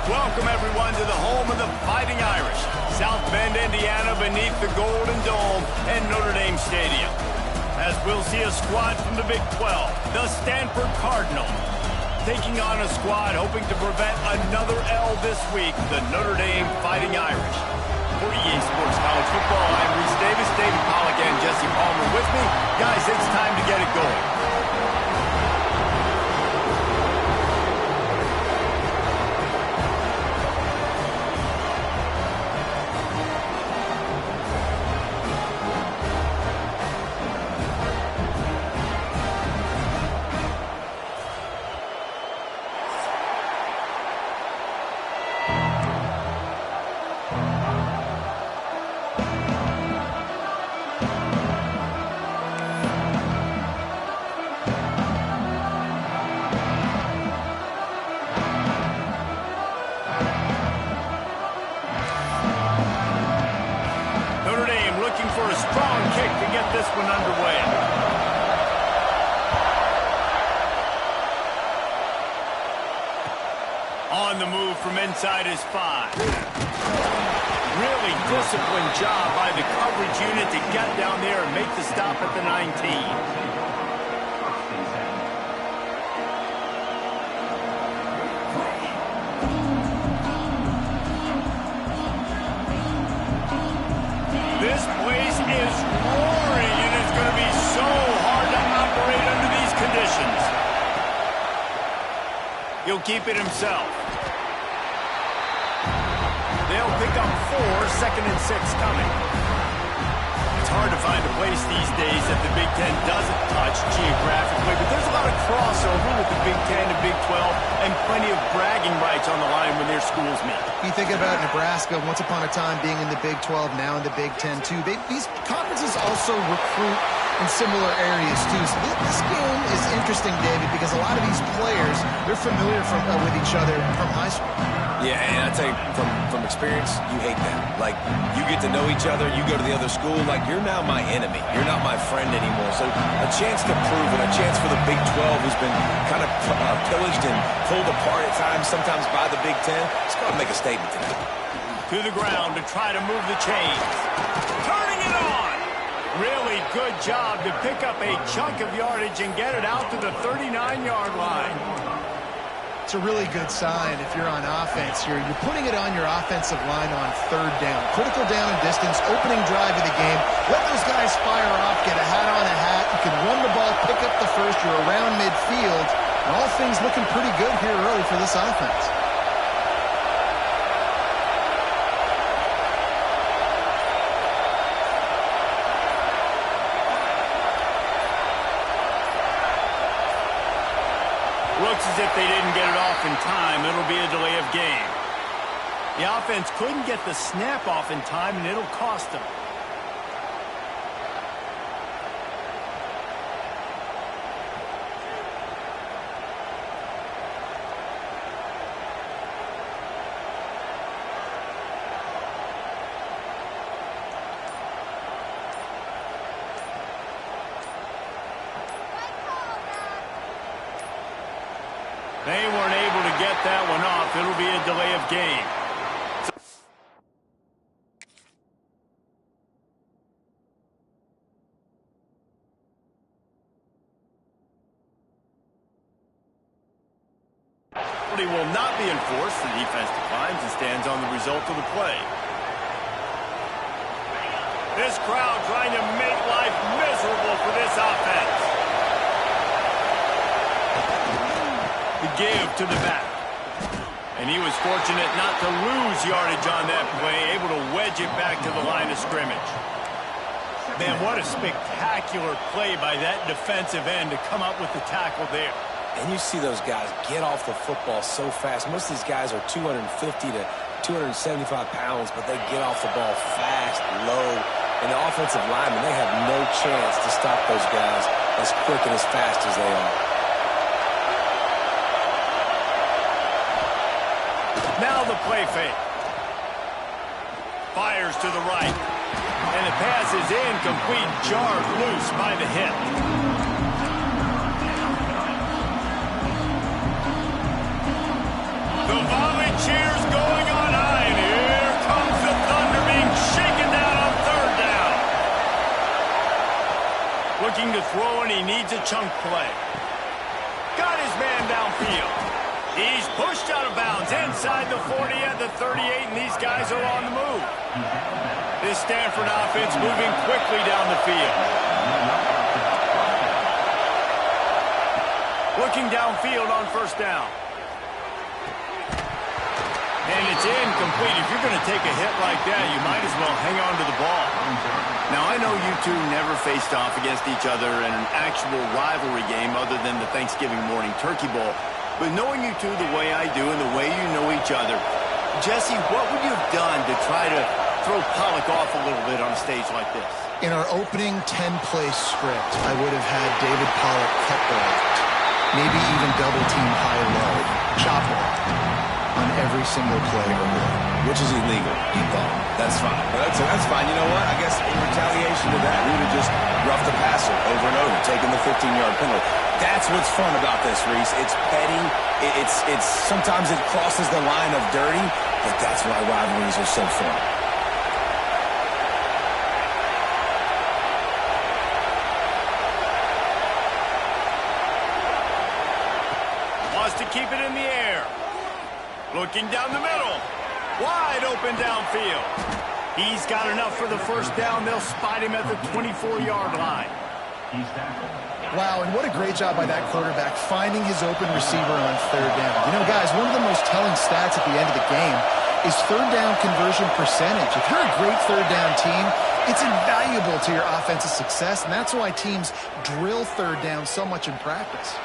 Welcome, everyone, to the home of the Fighting Irish, South Bend, Indiana, beneath the Golden Dome and Notre Dame Stadium. As we'll see a squad from the Big 12, the Stanford Cardinal, taking on a squad hoping to prevent another L this week, the Notre Dame Fighting Irish. For EA Sports College Football, I'm Reese Davis, David Pollack, and Jesse Palmer with me. Guys, it's time to get it going. For a strong kick to get this one underway. On the move from inside his 5. Really disciplined job by the coverage unit to get down there and make the stop at the 19. This place is roaring, and it's going to be so hard to operate under these conditions. He'll keep it himself. They'll pick up 4, 2nd and 6 coming. It's hard to find a place these days that the Big Ten doesn't touch geographically, but there's a lot of crossover with the Big Ten and Big 12 and plenty of bragging rights on the line when their schools meet. You think about Nebraska, once upon a time being in the Big 12, now in the Big 10 too. These conferences also recruit in similar areas too. So this game is interesting, David, because a lot of these players, they're familiar with each other from high school. Yeah, and I tell you, from experience, you hate that. Like, you get to know each other, you go to the other school, like, you're now my enemy. You're not my friend anymore. So a chance to prove it, a chance for the Big 12, who's been kind of pillaged and pulled apart at times, sometimes by the Big 10. It's got to make a statement tonight. To the ground to try to move the chains. Turning it on! Really good job to pick up a chunk of yardage and get it out to the 39-yard line. It's a really good sign if you're on offense. You're putting it on your offensive line on 3rd down. Critical down and distance, opening drive of the game. Let those guys fire off, get a hat on a hat. You can run the ball, pick up the first. You're around midfield. And all things looking pretty good here early for this offense. Looks as if they didn't get it off in time. It'll be a delay of game. The offense couldn't get the snap off in time, and it'll cost them. They weren't able to get that one off. It'll be a delay of game. Penalty will not be enforced. The defense declines and stands on the result of the play. This crowd trying to make life miserable for this offense. Give to the back. And he was fortunate not to lose yardage on that play, able to wedge it back to the line of scrimmage. Man, what a spectacular play by that defensive end to come up with the tackle there. And you see those guys get off the football so fast. Most of these guys are 250 to 275 pounds, but they get off the ball fast, low. And the offensive linemen, they have no chance to stop those guys as quick and as fast as they are. Now the play fake. Fires to the right. And the pass is incomplete, jarred loose by the hit. The Volunteers reads a chunk play. Got his man downfield. He's pushed out of bounds inside the 40 at the 38, and these guys are on the move. This Stanford offense moving quickly down the field. Looking downfield on first down. And it's incomplete. If you're going to take a hit like that, you might as well hang on to the ball. Now, I know you two never faced off against each other in an actual rivalry game other than the Thanksgiving morning turkey bowl. But knowing you two the way I do and the way you know each other, Jesse, what would you have done to try to throw Pollock off a little bit on a stage like this? In our opening 10-play script, I would have had David Pollock cut the left. Maybe even double-team high-low, chop it on every single play or more. Which is illegal, you thought. That's fine. But that's fine. You know what? I guess in retaliation to that, we would have just roughed the passer over and over, taking the 15-yard penalty. That's what's fun about this, Reese. It's petty. It's sometimes it crosses the line of dirty, but that's why rivalries are so fun. Wants to keep it in the air. Looking down the middle. Wide open downfield. He's got enough for the first down. They'll spot him at the 24-yard line. Wow, and what a great job by that quarterback finding his open receiver on third down. You know, guys, one of the most telling stats at the end of the game is third down conversion percentage. If you're a great third down team, it's invaluable to your offensive success, and that's why teams drill third down so much in practice.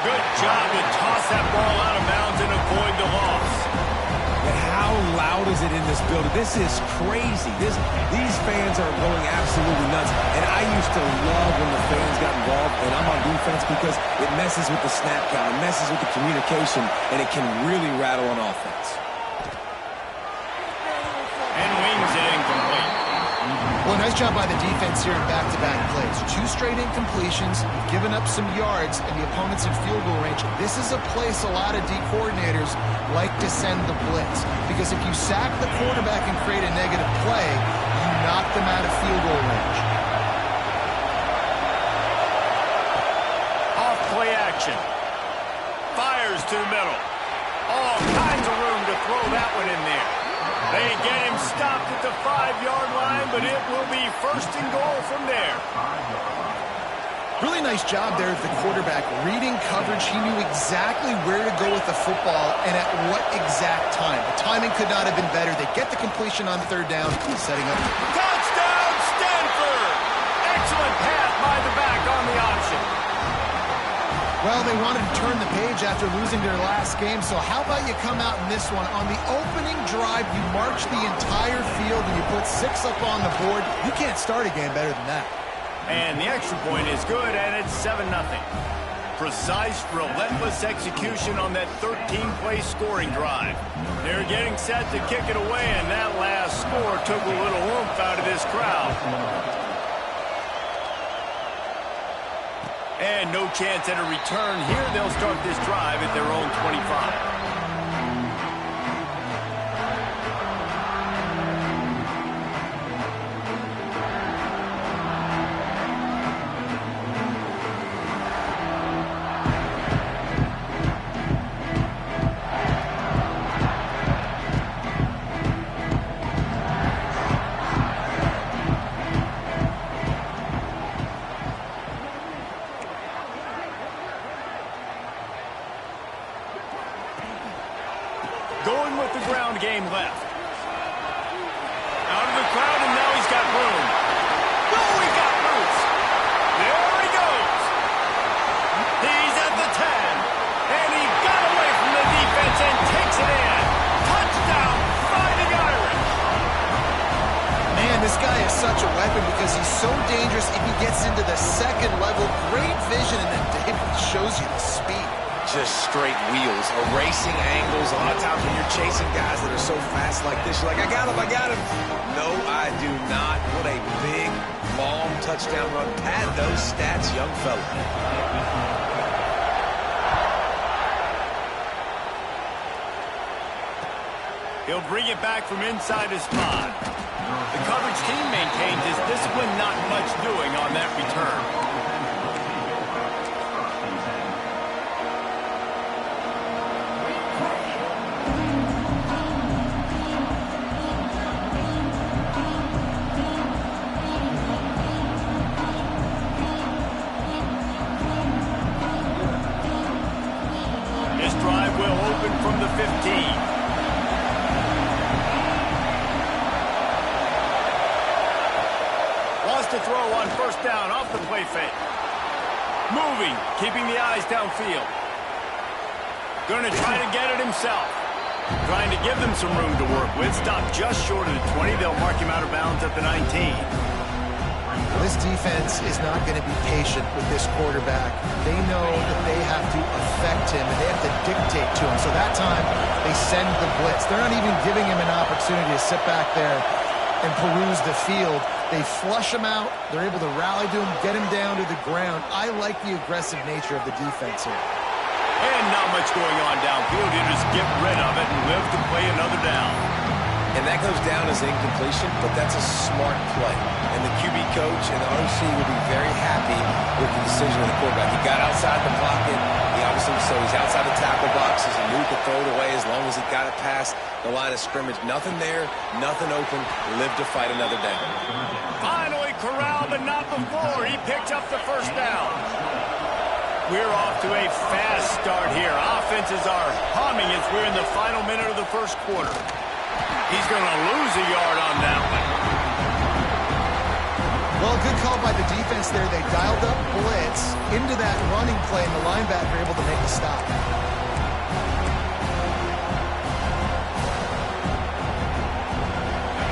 Good job to toss that ball out of bounds and avoid the loss. But how loud is it in this building? This is crazy. These fans are going absolutely nuts. And I used to love when the fans got involved, and I'm on defense because it messes with the snap count, it messes with the communication, and it can really rattle on offense. And wings it incomplete. Well, nice job by the defense here in back-to-back plays. 2 straight incompletions, given up some yards, and the opponent's in field goal range. This is a place a lot of D coordinators like to send the blitz, because if you sack the quarterback and create a negative play, you knock them out of field goal range. Off play action. Fires to the middle. All kinds of room to throw that one in there. They get him stopped at the 5-yard line, but it will be first and goal from there. Really nice job there of the quarterback. Reading coverage, he knew exactly where to go with the football and at what exact time. The timing could not have been better. They get the completion on third down, setting up. Touchdown, Stanford! Excellent pass by the back on the option. Well, they wanted to turn the page after losing their last game, so how about you come out in this one? On the opening drive, you march the entire field and you put 6 up on the board. You can't start a game better than that. And the extra point is good, and it's 7-0. Precise, relentless execution on that 13-play scoring drive. They're getting set to kick it away, and that last score took a little oomph out of this crowd. And no chance at a return here. They'll start this drive at their own 25. Going with the ground game left. Out of the crowd, and now he's got room. Oh, he got loose. There he goes. He's at the 10. And he got away from the defense and takes it in. Touchdown, Fighting Irish. Man, this guy is such a weapon because he's so dangerous if he gets into the second level. Great vision, and then David shows you the speed. Just straight wheels, erasing angles. A lot of times when you're chasing guys that are so fast like this, you're like, I got him. No, I do not. What a big, long touchdown run. Pad those stats, young fella. He'll bring it back from inside his spot. The coverage team maintains his discipline, not much doing on that return. throw on first down off the play fake. Moving, keeping the eyes downfield. Going to try to get it himself. Trying to give them some room to work with. Stopped just short of the 20. They'll mark him out of bounds at the 19. This defense is not going to be patient with this quarterback. They know that they have to affect him, and they have to dictate to him. So that time, they send the blitz. They're not even giving him an opportunity to sit back there and peruse the field. They flush him out. They're able to rally to him, get him down to the ground. I like the aggressive nature of the defense here. And not much going on downfield. You just get rid of it and live to play another down. And that goes down as incompletion, but that's a smart play. And the QB coach and the OC will be very happy with the decision of the quarterback. He got outside the pocket. He obviously, so he's outside the tackle boxes. He knew he could throw it away as long as he got it past the line of scrimmage. Nothing there, nothing open. Live to fight another down. Finally corralled, but not before. He picked up the first down. We're off to a fast start here. Offenses are humming as we're in the final minute of the first quarter. He's going to lose a yard on that one. Well, good call by the defense there. They dialed up blitz into that running play, and the linebacker able to make the stop.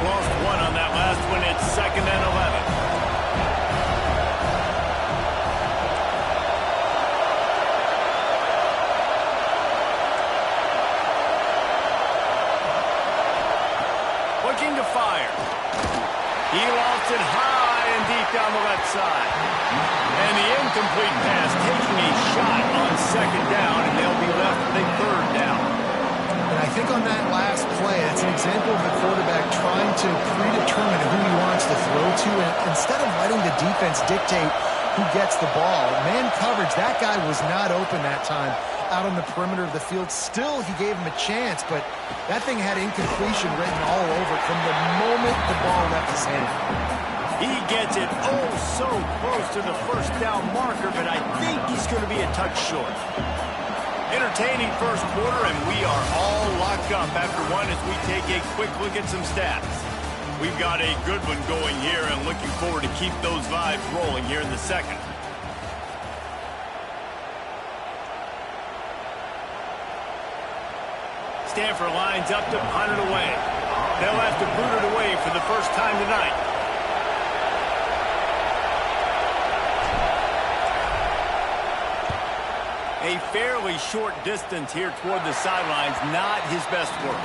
Lost one on that last one. It's 2nd and 11. Looking to fire. He lofts it high and deep down the left side. And the incomplete pass taking a shot on 2nd down, and they'll be left with a 3rd down. And I think on that last play, that's an example of the quarterback trying to predetermine who he wants to throw to, and instead of letting the defense dictate who gets the ball. Man coverage, that guy was not open that time out on the perimeter of the field. Still, he gave him a chance, but that thing had incompletion written all over it from the moment the ball left his hand. He gets it oh so close to the first down marker, but I think he's going to be a touch short. Entertaining first quarter, and we are all locked up after one as we take a quick look at some stats. We've got a good one going here and looking forward to keep those vibes rolling here in the second. Stanford lines up to punt it away. They'll have to boot it away for the first time tonight. A fairly short distance here toward the sidelines, not his best work.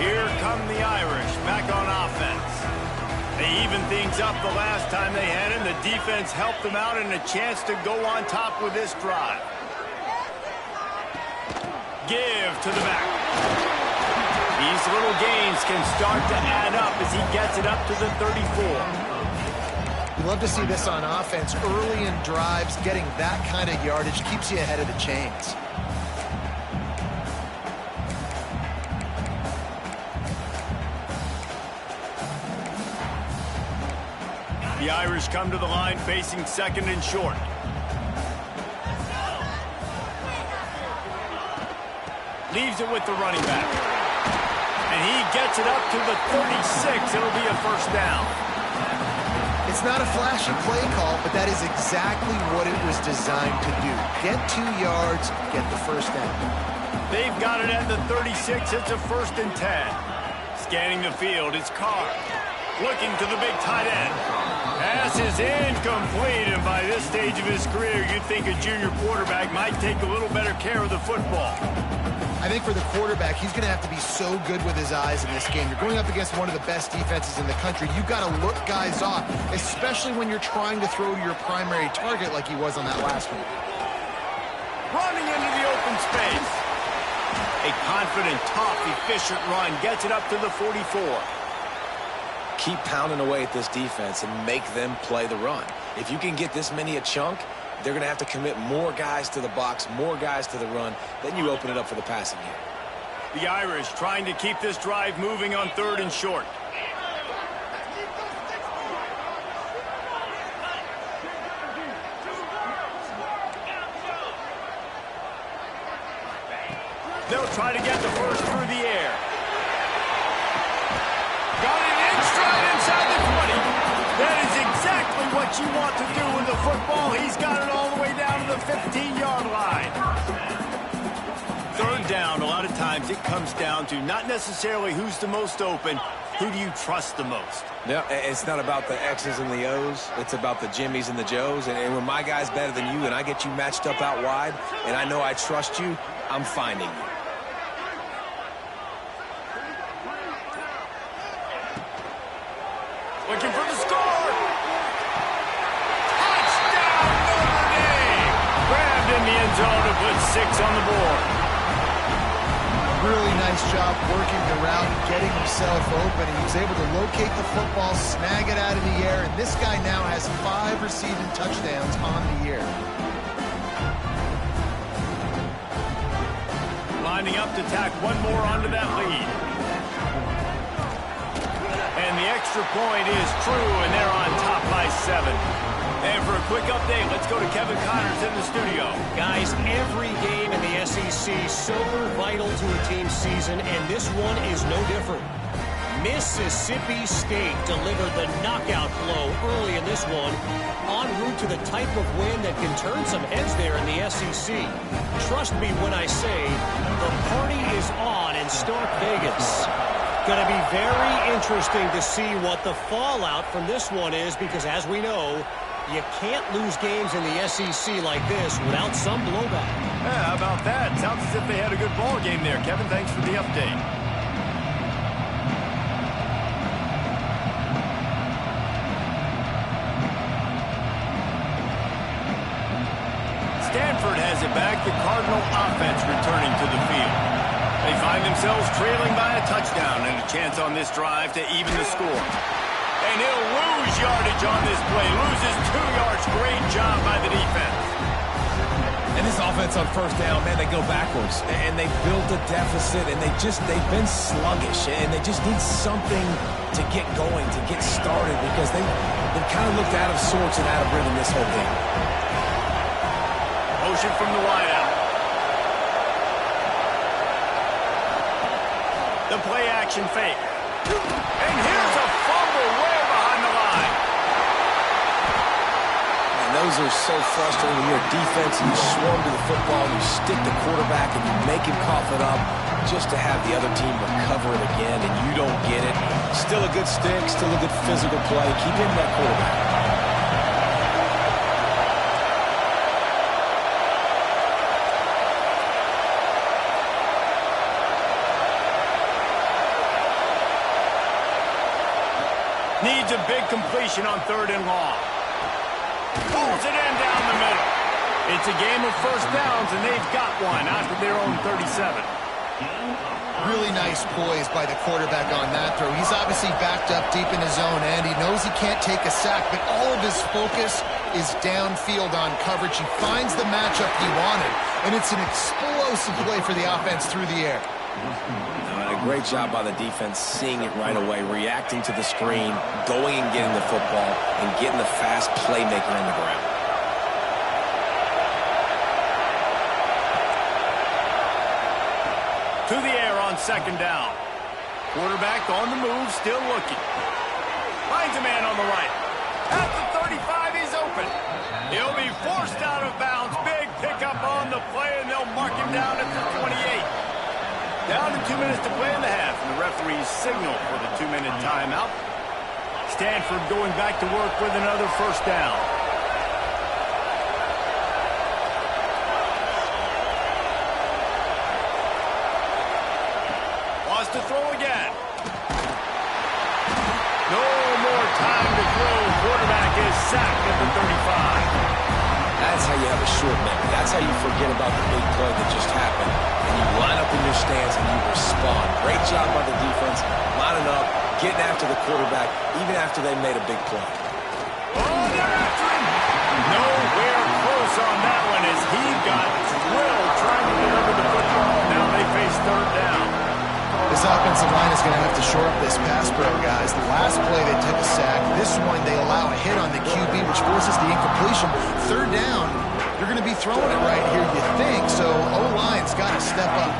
Here come the Irish back on offense. They evened things up the last time they had him. The defense helped them out and a chance to go on top with this drive. Give to the back. These little gains can start to add up as he gets it up to the 34. You love to see this on offense. Early in drives, getting that kind of yardage keeps you ahead of the chains. The Irish come to the line facing second and short. Leaves it with the running back. And he gets it up to the 36. It'll be a first down. It's not a flashy play call, but that is exactly what it was designed to do. Get 2 yards, get the first down. They've got it at the 36. It's a 1st and 10. Scanning the field, it's Carr. Looking to the big tight end. Pass is incomplete, and by this stage of his career, you'd think a junior quarterback might take a little better care of the football. I think for the quarterback, he's going to have to be so good with his eyes in this game. You're going up against one of the best defenses in the country. You've got to look guys off, especially when you're trying to throw to your primary target like he was on that last one. Running into the open space. A confident, tough, efficient run gets it up to the 44. Keep pounding away at this defense and make them play the run. If you can get this many a chunk, they're going to have to commit more guys to the box, more guys to the run. Then you open it up for the passing game. The Irish trying to keep this drive moving on 3rd and short. They'll try to get the first through the air. Got it in stride inside the 20. That is exactly what you want to do with the football. He's got it all the way down to the 15-yard line. Third down, a lot of times it comes down to not necessarily who's the most open, who do you trust the most? Yeah, it's not about the X's and the O's. It's about the Jimmies and the Joes. And when my guy's better than you and I get you matched up out wide and I know I trust you, I'm finding you. Looking for the score. Touchdown, Notre Dame. Grabbed in the end zone to put 6 on the board. Really nice job working the route and getting himself open. He was able to locate the football, snag it out of the air, and this guy now has 5 receiving touchdowns on the year. Lining up to tack one more onto that lead. And the extra point is true, and they're on top by 7. And for a quick update, let's go to Kevin Connors in the studio. Guys, every game in the SEC so vital to a team's season, and this one is no different. Mississippi State delivered the knockout blow early in this one, en route to the type of win that can turn some heads there in the SEC. Trust me when I say the party is on in Stark Vegas. Going to be very interesting to see what the fallout from this one is, because as we know, you can't lose games in the SEC like this without some blowback. Yeah, how about that? Sounds as if they had a good ball game there. Kevin, thanks for the update. Stanford has it back. The Cardinal offense returning to the field. They find themselves trailing by a touchdown and a chance on this drive to even the score. And he'll lose yardage on this play. Loses 2 yards. Great job by the defense. And this offense on first down, man, they go backwards. And they built a deficit, and they've been sluggish. And they just need something to get going, to get started, because they've kind of looked out of sorts and out of rhythm this whole game. Motion from the wideout. The play action fake. And here's a fumble way behind the line. And those are so frustrating when you're a defense and you swarm to the football and you stick the quarterback and you make him cough it up just to have the other team recover it again and you don't get it. Still a good stick, still a good physical play. Keep hitting that quarterback. Needs a big completion on 3rd and long. Pulls it in down the middle. It's a game of first downs, and they've got one out to their own 37. Really nice poise by the quarterback on that throw. He's obviously backed up deep in his own end. He knows he can't take a sack, but all of his focus is downfield on coverage. He finds the matchup he wanted, and it's an explosive play for the offense through the air. A great job by the defense, seeing it right away, reacting to the screen, going and getting the football, and getting the fast playmaker on the ground. To the air on 2nd down. Quarterback on the move, still looking. Finds a man on the right. At the 35, he's open. He'll be forced out of bounds. Big pickup on the play, and they'll mark him down at the 28. Down to 2 minutes to play in the half, and the referees signal for the 2-minute timeout. Stanford going back to work with another first down. Wants to throw again. No more time to throw. Quarterback is sacked at the 35. That's how you have a short memory. That's how you forget about the big play that just happened. And you line up in your stance and you respond. Great job by the defense, lining up, getting after the quarterback, even after they made a big play. Oh, they're after him. Nowhere close on that one as he got drilled trying to deliver the football. Now they face 3rd down. This offensive line is going to have to shore up this pass pro, guys. The last play they took a sack. This one they allow a hit on the QB, which forces the incompletion. 3rd down, you're going to be throwing it right here, you think. So O-line's got to step up.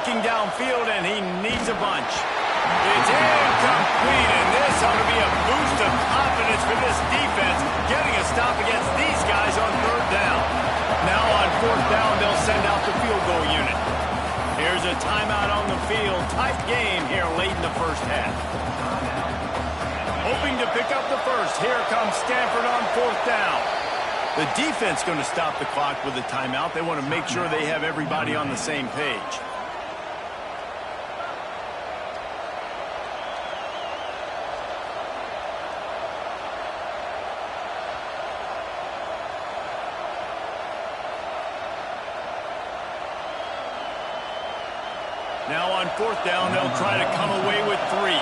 looking downfield, and he needs a bunch. It's incomplete, and this ought to be a boost of confidence for this defense, getting a stop against these guys on third down. Now on fourth down, they'll send out the field goal unit. Here's a timeout on the field. Tight game here late in the first half. Hoping to pick up the first. Here comes Stanford on fourth down. The defense going to stop the clock with a timeout. They want to make sure they have everybody on the same page. Now on fourth down, they'll try to come away with 3.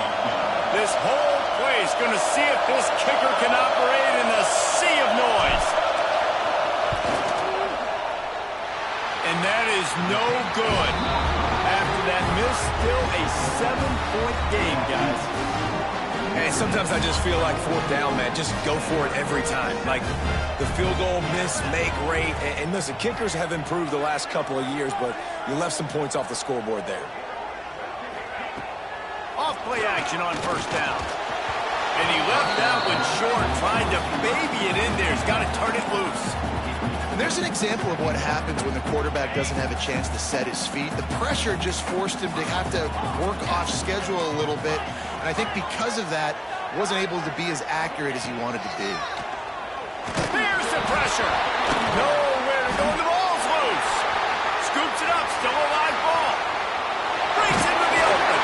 This whole play is going to see if this kicker can operate in the sea of noise. And that is no good. After that miss, still a 7-point game, guys. And sometimes I just feel like fourth down, man, just go for it every time. Like the field goal miss, make rate. And listen, kickers have improved the last couple of years, but you left some points off the scoreboard there. Off play action on first down. And he left that one short, trying to baby it in there. He's got to turn it loose. And there's an example of what happens when the quarterback doesn't have a chance to set his feet. The pressure just forced him to have to work off schedule a little bit. And I think because of that, wasn't able to be as accurate as he wanted to be. Here's the pressure. Nowhere to go. The ball's loose. Scoops it up. Still a live ball. Breaks into the open.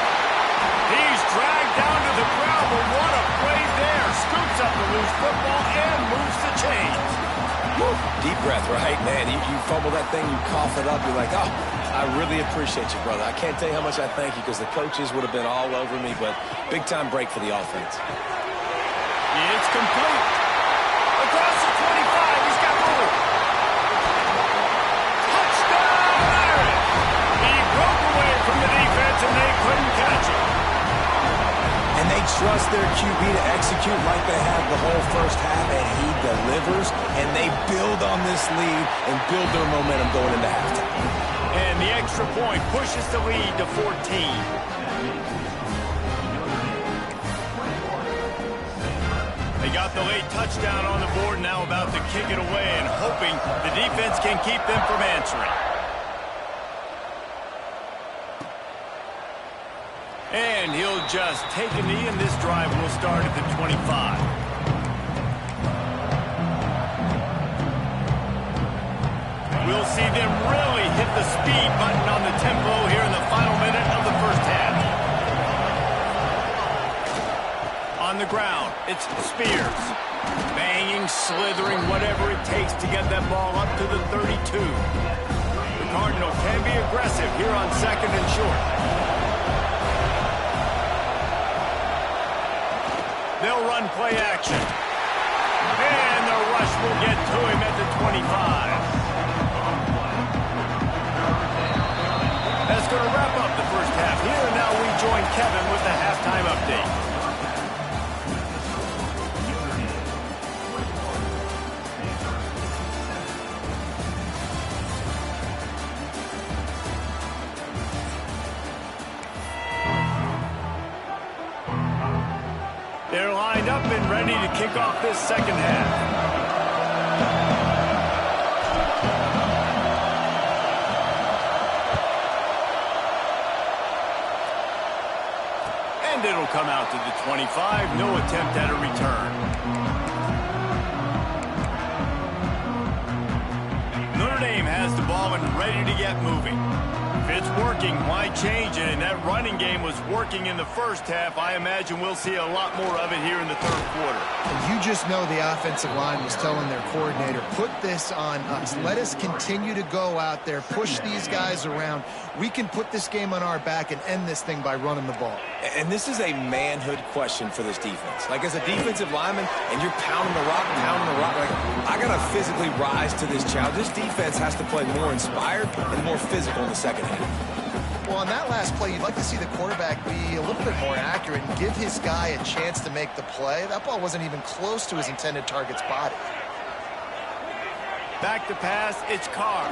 He's dragged down to the ground, but what a play there. Scoops up the loose football and moves the chains. Woo. Deep breath, right? Man, you fumble that thing, you cough it up, you're like, oh, I really appreciate you, brother. I can't tell you how much I thank you because the coaches would have been all over me, but big-time break for the offense. It's complete. Across the 25, he's got room. Touchdown, Irish! He broke away from the defense, and they couldn't catch him. And they trust their QB to execute like they have the whole first half, and he delivers, and they build on this lead and build their momentum going into halftime. And the extra point pushes the lead to 14. They got the late touchdown on the board, now about to kick it away and hoping the defense can keep them from answering. And he'll just take a knee, and this drive will start at the 25. We'll see them really hit the speed button on the tempo here in the final minute of the first half. On the ground, it's Spears. Banging, slithering, whatever it takes to get that ball up to the 32. The Cardinals can be aggressive here on second and short. They'll run play action. And the rush will get to him at the 25. That's going to wrap up the first half here. And now we join Kevin with the halftime update. They're lined up and ready to kick off this second half. And it'll come out to the 25. No attempt at a return. Notre Dame has the ball and ready to get moving. If it's working, why change it? And that running game was working in the first half. I imagine we'll see a lot more of it here in the third quarter. And you just know the offensive line was telling their coordinator, put this on us. Let us continue to go out there, push these guys around. We can put this game on our back and end this thing by running the ball. And this is a manhood question for this defense. Like, as a defensive lineman, and you're pounding the rock, like, I got to physically rise to this challenge. This defense has to play more inspired and more physical in the second half. Well, on that last play, you'd like to see the quarterback be a little bit more accurate and give his guy a chance to make the play. That ball wasn't even close to his intended target's body. Back to pass, it's Carr.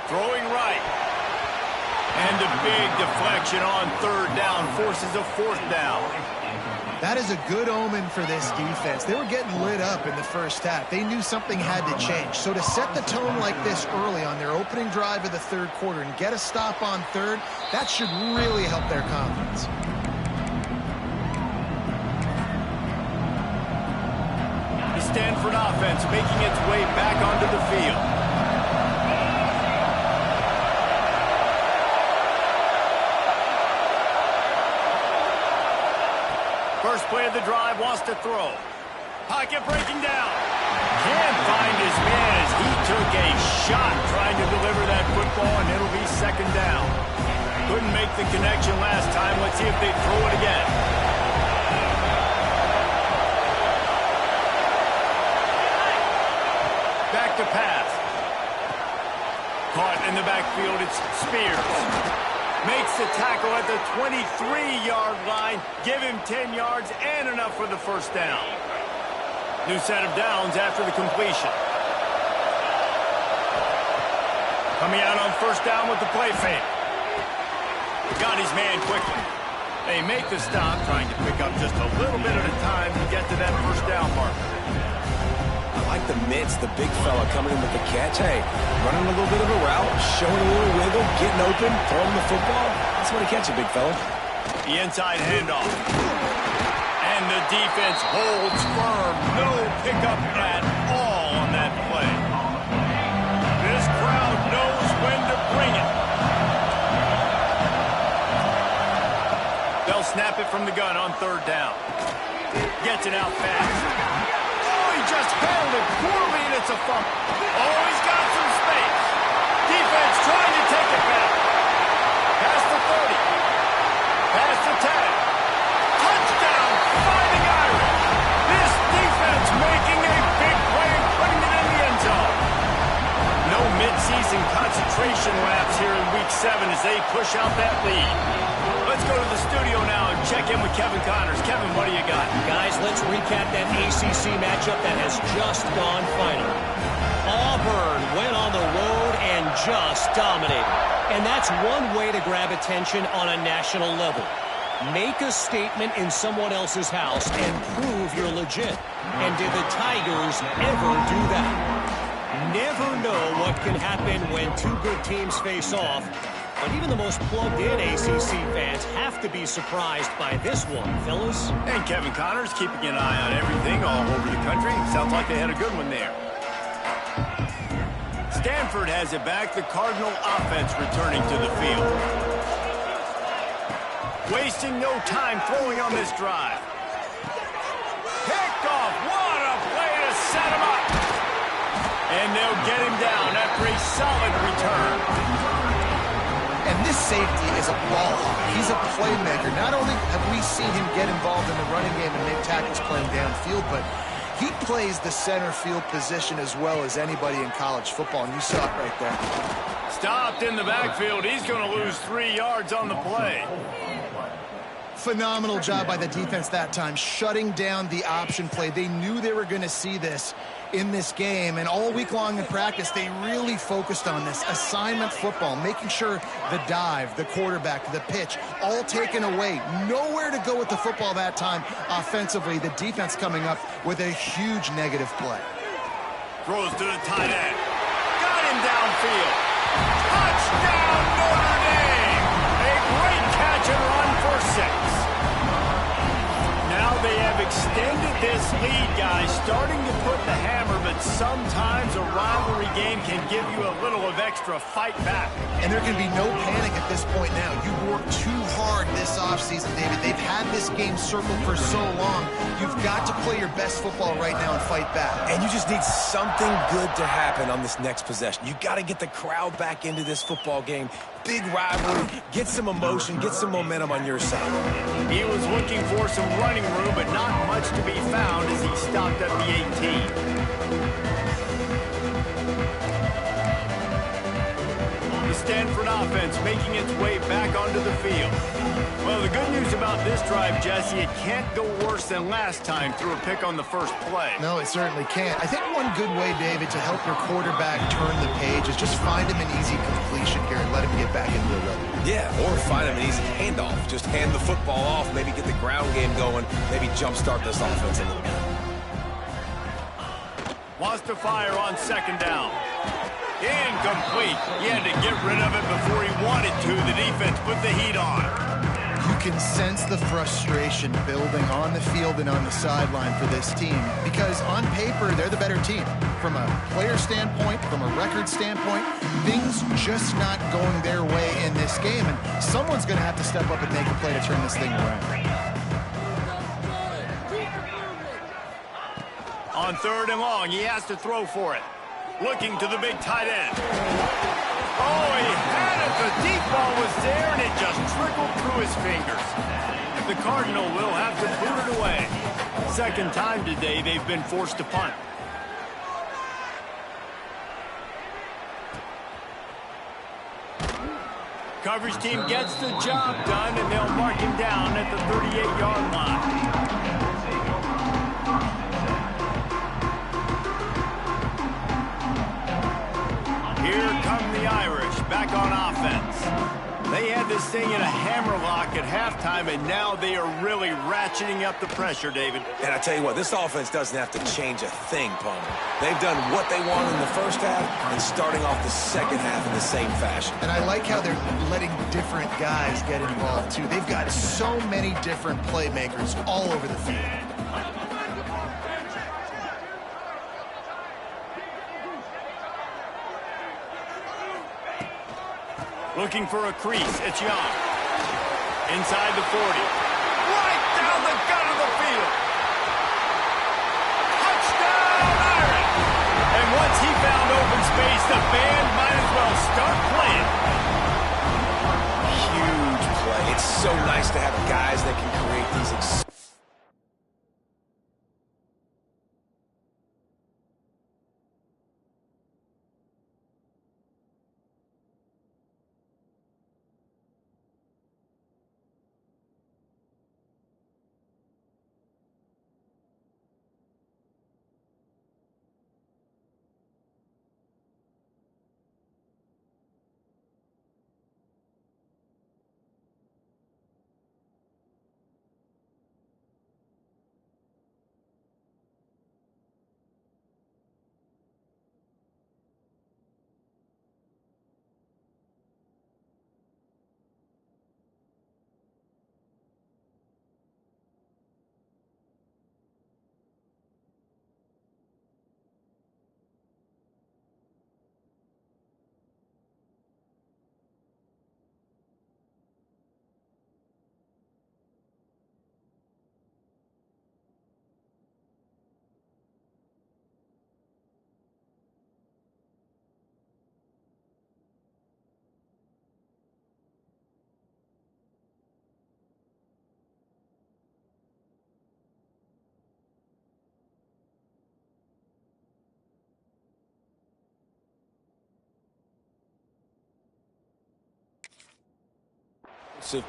Throwing right. And a big deflection on third down forces a fourth down. That is a good omen for this defense. They were getting lit up in the first half. They knew something had to change. So to set the tone like this early on their opening drive of the third quarter and get a stop on third, that should really help their confidence. The Stanford offense making its way back onto the field. First play of the drive, wants to throw. Pocket breaking down. Can't find his man as he took a shot trying to deliver that football, and it'll be second down. Couldn't make the connection last time. Let's see if they throw it again. Back to pass. Caught in the backfield, it's Spears. Makes the tackle at the 23-yard line. Give him 10 yards and enough for the first down. New set of downs after the completion. Coming out on first down with the play fake. Got his man quickly. They make the stop, trying to pick up just a little bit at a time to get to that first down marker. I like the mitts, the big fella coming in with the catch. Hey, running a little bit of a route, showing a little wiggle, getting open, throwing the football. That's what he catch you, big fella. The inside handoff. And the defense holds firm. No pickup at all on that play. This crowd knows when to bring it. They'll snap it from the gun on third down. Gets it out fast. Just handled it poorly, and it's a fumble. Oh, he's got some space. Defense trying to take it back. Past the 30. Past the 10. Touchdown, Fighting Irish. This defense making a big play and putting it in the end zone. No mid-season concentration laps here in Week 7 as they push out that lead. Let's go to the studio now and check in with Kevin Connors. Kevin, what do you got? Guys, let's recap that ACC matchup that has just gone final. Auburn went on the road and just dominated. And that's one way to grab attention on a national level. Make a statement in someone else's house and prove you're legit. And did the Tigers ever do that? Never know what can happen when two good teams face off. But even the most plugged-in ACC fans have to be surprised by this one, fellas. And Kevin Connors keeping an eye on everything all over the country. Sounds like they had a good one there. Stanford has it back. The Cardinal offense returning to the field. Wasting no time throwing on this drive. Picked off. What a play to set him up. And they'll get him down after a solid return. And this safety is a ball hawk. He's a playmaker. Not only have we seen him get involved in the running game and make tackles playing downfield, but he plays the center field position as well as anybody in college football, and you saw it right there. Stopped in the backfield. He's going to lose 3 yards on the play. Phenomenal job by the defense that time, shutting down the option play. They knew they were going to see this in this game, and all week long in practice, they really focused on this assignment football, making sure the dive, the quarterback, the pitch, all taken away. Nowhere to go with the football that time offensively. The defense coming up with a huge negative play. Throws to the tight end. Got him downfield. Touchdown, Notre Dame! A great catch and run for 6. Now they have extended this lead, guys, starting to put the hammer, but sometimes a rivalry game can give you a little of extra fight back. And there can be no panic at this point now. You worked too hard this offseason, David. They've had this game circled for so long. You've got to play your best football right now and fight back. And you just need something good to happen on this next possession. You got to get the crowd back into this football game. Big rivalry, get some emotion, get some momentum on your side. He was looking for some running room, but not much to be found as he stopped at the 18. The Stanford offense making its way back onto the field. Well, the good news about this drive, Jesse, it can't go worse than last time through a pick on the first play. No, it certainly can't. I think one good way, David, to help your quarterback turn the page is just find him an easy completion here and let him get back into the rhythm. Yeah, or find him an easy handoff. Just hand the football off, maybe get the ground game going, maybe jumpstart this offense a little bit. Wants to fire on second down. Incomplete. He had to get rid of it before he wanted to. The defense put the heat on. You can sense the frustration building on the field and on the sideline for this team because on paper, they're the better team. From a player standpoint, from a record standpoint, things just not going their way in this game, and someone's going to have to step up and make a play to turn this thing around. On third and long, he has to throw for it. Looking to the big tight end. Oh, he had it. The deep ball was there, and it just trickled through his fingers. The Cardinal will have to put it away. Second time today they've been forced to punt. Coverage team gets the job done, and they'll mark him down at the 38-yard line. Here come the Irish, back on offense. They had this thing in a hammerlock at halftime, and now they are really ratcheting up the pressure, David. And I tell you what, this offense doesn't have to change a thing, Palmer. They've done what they wanted in the first half and starting off the second half in the same fashion. And I like how they're letting different guys get involved, too. They've got so many different playmakers all over the field. Looking for a crease. It's Young. Inside the 40. Right down the gut of the field. Touchdown, Irish! And once he found open space, the band might as well start playing. Huge play. It's so nice to have guys that can create these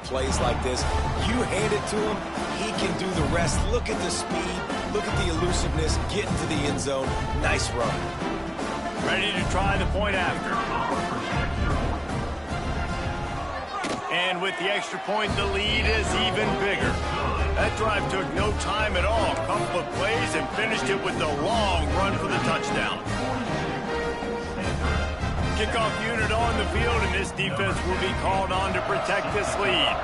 plays like this. You hand it to him, he can do the rest. Look at the speed, look at the elusiveness, get into the end zone. Nice run. Ready to try the point after. And with the extra point, the lead is even bigger. That drive took no time at all. A couple of plays and finished it with a long run for the touchdown. Kickoff unit on the field, and this defense will be called on to protect this lead.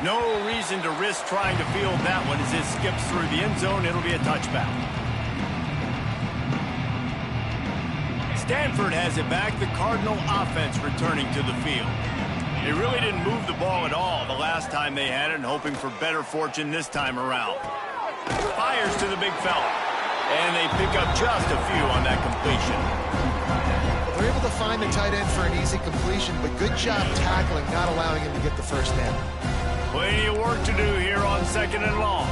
No reason to risk trying to field that one as it skips through the end zone. It'll be a touchback. Stanford has it back. The Cardinal offense returning to the field. They really didn't move the ball at all the last time they had it, and hoping for better fortune this time around. Fires to the big fella. And they pick up just a few on that completion. They're able to find the tight end for an easy completion, but good job tackling, not allowing him to get the first down. Plenty of work to do here on second and long.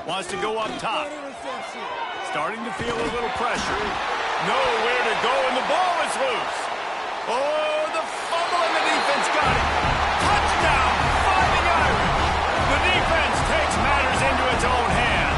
Wants to go up top. Starting to feel a little pressure. Nowhere to go, and the ball is loose. Oh, the fumble, and the defense got it. Touchdown, defense takes matters into its own hands.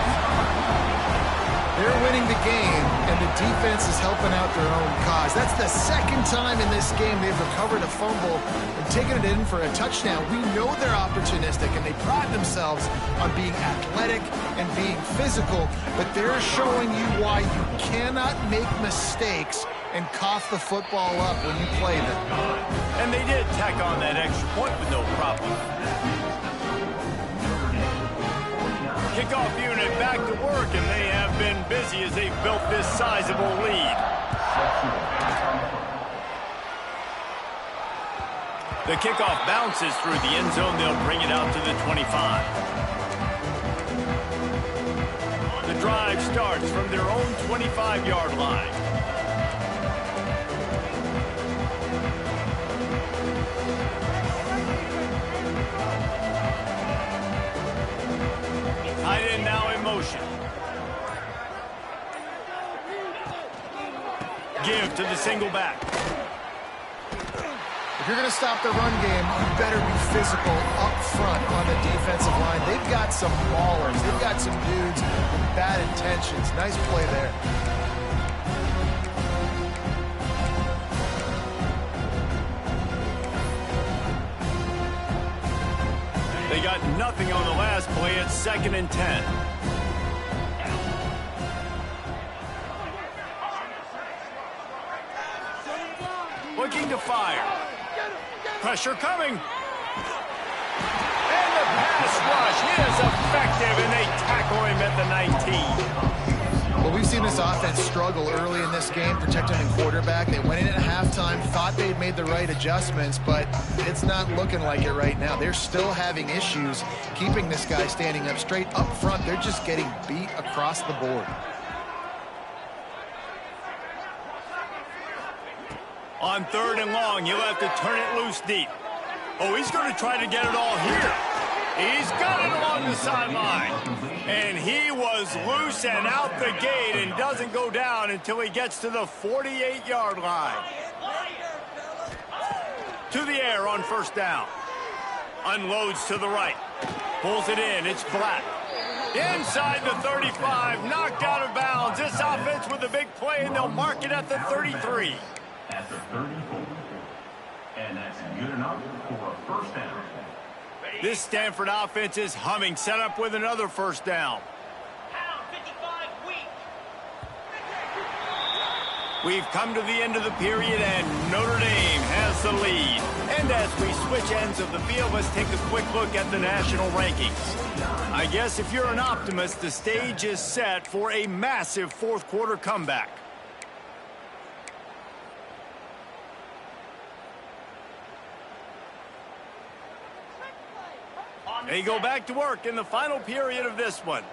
They're winning the game, and the defense is helping out their own cause. That's the second time in this game they've recovered a fumble and taken it in for a touchdown. We know they're opportunistic, and they pride themselves on being athletic and being physical, but they're showing you why you cannot make mistakes and cough the football up when you play them. And they did tack on that extra point with no problem. Kickoff unit back to work, and they have been busy as they've built this sizable lead. The kickoff bounces through the end zone. They'll bring it out to the 25. The drive starts from their own 25-yard line. Tight end now in motion. Give to the single back. If you're going to stop the run game, you better be physical up front on the defensive line. They've got some maulers. They've got some dudes with bad intentions. Nice play there. They got nothing on the last play. It's 2nd and 10. Looking to fire. Pressure coming. And the pass rush is effective, and they tackle him at the 19. Well, we've seen this offense struggle early in this game, protecting the quarterback. They went in at halftime, thought they'd made the right adjustments, but it's not looking like it right now. They're still having issues keeping this guy standing up straight. Up front, they're just getting beat across the board. On 3rd and long, he'll have to turn it loose deep. Oh, he's going to try to get it all here. He's got it along the sideline. And he was loose and out the gate and doesn't go down until he gets to the 48-yard line. To the air on 1st down. Unloads to the right. Pulls it in. It's flat. Inside the 35. Knocked out of bounds. This offense with a big play, and they'll mark it at the 33. At the 34. And that's good enough for a 1st down. This Stanford offense is humming. Set up with another 1st down. We've come to the end of the period, and Notre Dame has the lead. And as we switch ends of the field, let's take a quick look at the national rankings. I guess if you're an optimist, the stage is set for a massive 4th quarter comeback. They go back to work in the final period of this one.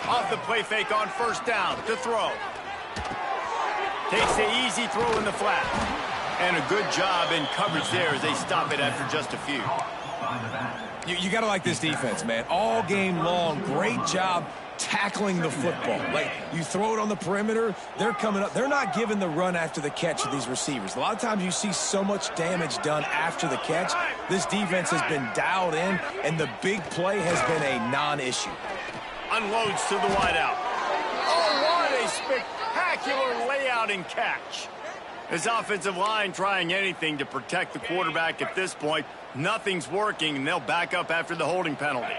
Off the play fake on 1st down to throw. Takes the easy throw in the flat. And a good job in coverage there as they stop it after just a few. You got to like this defense, man. All game long, great job tackling the football. Like, you throw it on the perimeter, they're coming up. They're not giving the run after the catch to these receivers. A lot of times you see so much damage done after the catch. This defense has been dialed in, and the big play has been a non-issue. Unloads to the wideout. Oh, what a spectacular layout and catch. This offensive line trying anything to protect the quarterback at this point. Nothing's working, and they'll back up after the holding penalty.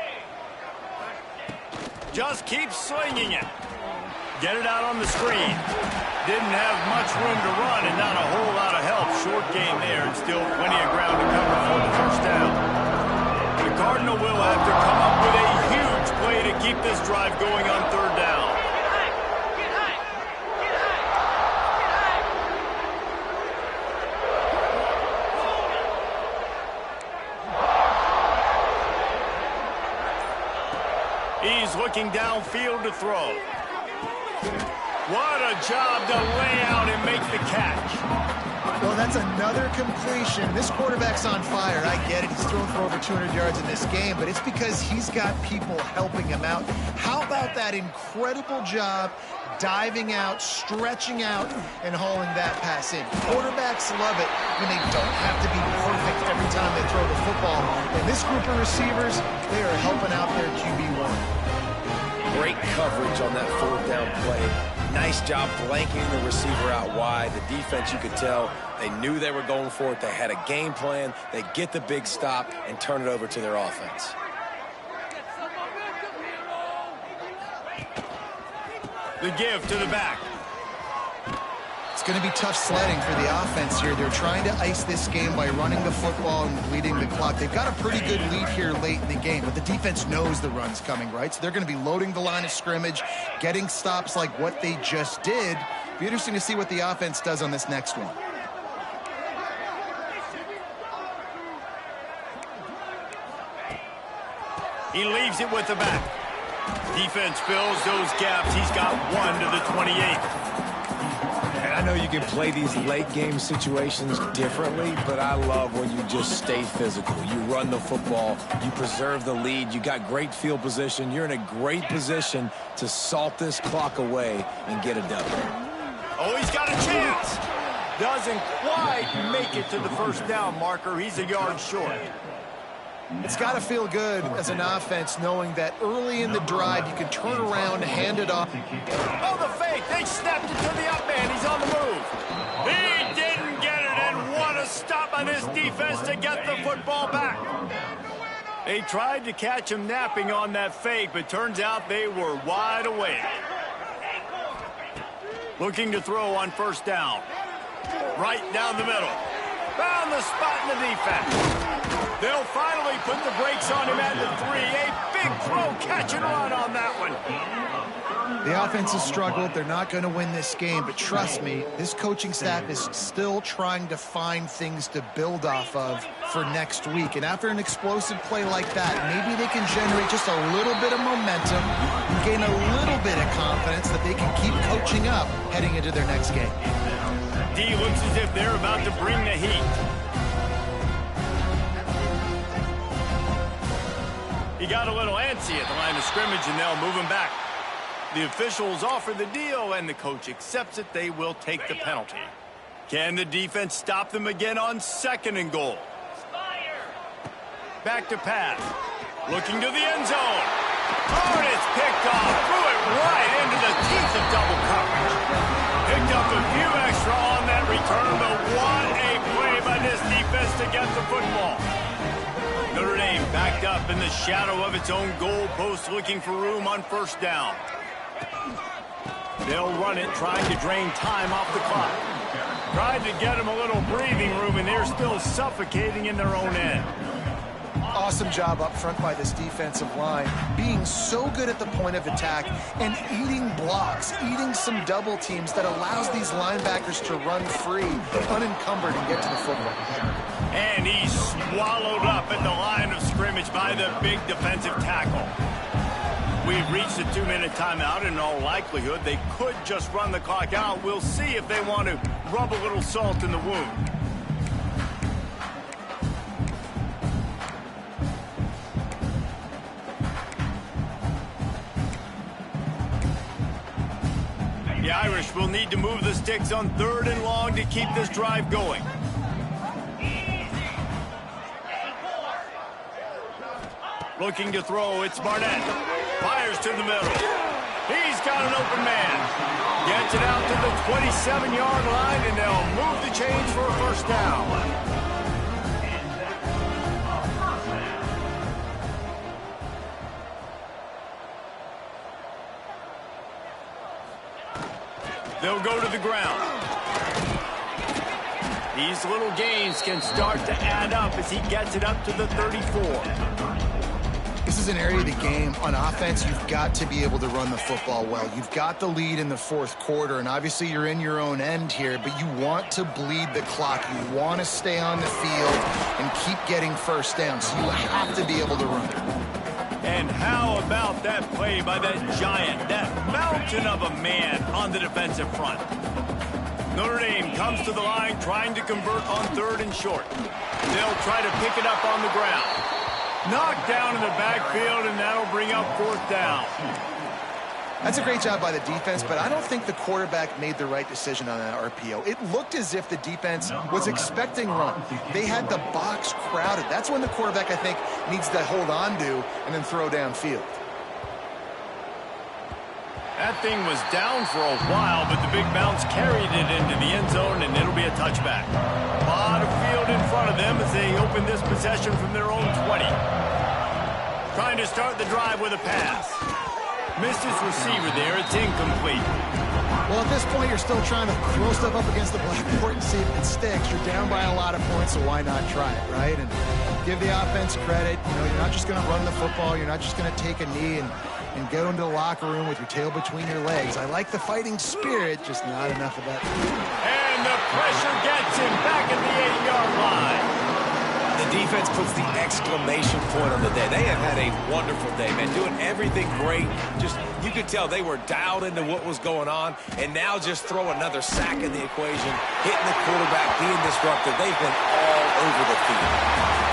Just keep slinging it. Get it out on the screen. Didn't have much room to run and not a whole lot of help. Short game there, and still plenty of ground to cover for the 1st down. The Cardinal will have to come up with a huge play to keep this drive going on 3rd down. He's looking downfield to throw. What a job to lay out and make the catch. Well, that's another completion. This quarterback's on fire. I get it. He's thrown for over 200 yards in this game, but it's because he's got people helping him out. How about that incredible job diving out, stretching out, and hauling that pass in? Quarterbacks love it when they don't have to be perfect every time they throw the football. And this group of receivers, they are helping out their QB1. Great coverage on that fourth down play. Nice job blanking the receiver out wide. The defense, you could tell, they knew they were going for it. They had a game plan. They get the big stop and turn it over to their offense. The give to the back. It's going to be tough sledding for the offense here. They're trying to ice this game by running the football and bleeding the clock. They've got a pretty good lead here late in the game, but the defense knows the run's coming, right? So they're going to be loading the line of scrimmage, getting stops like what they just did. Be interesting to see what the offense does on this next one. He leaves it with the back. Defense fills those gaps. He's got one to the 28. And I know you can play these late game situations differently, but I love when you just stay physical. You run the football, you preserve the lead, you got great field position. You're in a great position to salt this clock away and get a W. Oh, he's got a chance. Doesn't quite make it to the first down marker. He's a yard short. It's got to feel good as an offense knowing that early in the drive you can turn around, hand it off. Oh, the fake. They snapped it to the up man. He's on the move. He didn't get it, and what a stop by this defense to get the football back. They tried to catch him napping on that fake, but turns out they were wide awake. Looking to throw on first down. Right down the middle. Found the spot in the defense. They'll finally put the brakes on him at the 3. A big throw, catch and run on that one. The offense has struggled. They're not going to win this game, but trust me, this coaching staff is still trying to find things to build off of for next week. And after an explosive play like that, maybe they can generate just a little bit of momentum and gain a little bit of confidence that they can keep coaching up heading into their next game. D looks as if they're about to bring the heat. He got a little antsy at the line of scrimmage, and they'll move him back. The officials offer the deal, and the coach accepts it. They will take the penalty. Can the defense stop them again on 2nd and goal? Back to pass. Looking to the end zone. Oh, and it's picked off. Threw it right into the teeth of double coverage. Picked up a few extra on that return, but what a play by this defense to get the football. Notre Dame backed up in the shadow of its own goal post, looking for room on first down. They'll run it, trying to drain time off the clock. Tried to get them a little breathing room, and they're still suffocating in their own end. Awesome job up front by this defensive line, being so good at the point of attack and eating blocks, eating some double teams that allows these linebackers to run free, unencumbered, and get to the football. And he's swallowed up at the line of scrimmage by the big defensive tackle. We've reached the 2-minute timeout. In all likelihood, they could just run the clock out. We'll see if they want to rub a little salt in the wound. The Irish will need to move the sticks on 3rd and long to keep this drive going. Looking to throw, it's Barnett. Fires to the middle. He's got an open man. Gets it out to the 27-yard line, and they'll move the chains for a first down. They'll go to the ground. These little gains can start to add up as he gets it up to the 34. This is an area of the game. On offense, you've got to be able to run the football well. You've got the lead in the 4th quarter, and obviously you're in your own end here, but you want to bleed the clock. You want to stay on the field and keep getting first down, so you have to be able to run. And how about that play by that giant, that mountain of a man on the defensive front? Notre Dame comes to the line trying to convert on 3rd and short. They'll try to pick it up on the ground. Knocked down in the backfield, and that'll bring up 4th down. That's a great job by the defense, but I don't think the quarterback made the right decision on that RPO. It looked as if the defense was expecting run. They had the box crowded. That's when the quarterback, I think, needs to hold on to and then throw downfield. That thing was down for a while, but the big bounce carried it into the end zone, and it'll be a touchback. A lot of field in front of them as they open this possession from their own 20. Trying to start the drive with a pass. Missed his receiver there. It's incomplete. Well, at this point, you're still trying to throw stuff up against the blackboard and see if it sticks. You're down by a lot of points, so why not try it, right? And give the offense credit. You know, you're not just going to run the football. You're not just going to take a knee and go into the locker room with your tail between your legs. I like the fighting spirit, just not enough of that. And the pressure gets him back at the 8-yard line. The defense puts the exclamation point on the day. They have had a wonderful day, man, doing everything great. Just, you could tell they were dialed into what was going on, and now just throw another sack in the equation, hitting the quarterback, being disruptive. They've been all over the field.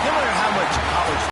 No matter how much college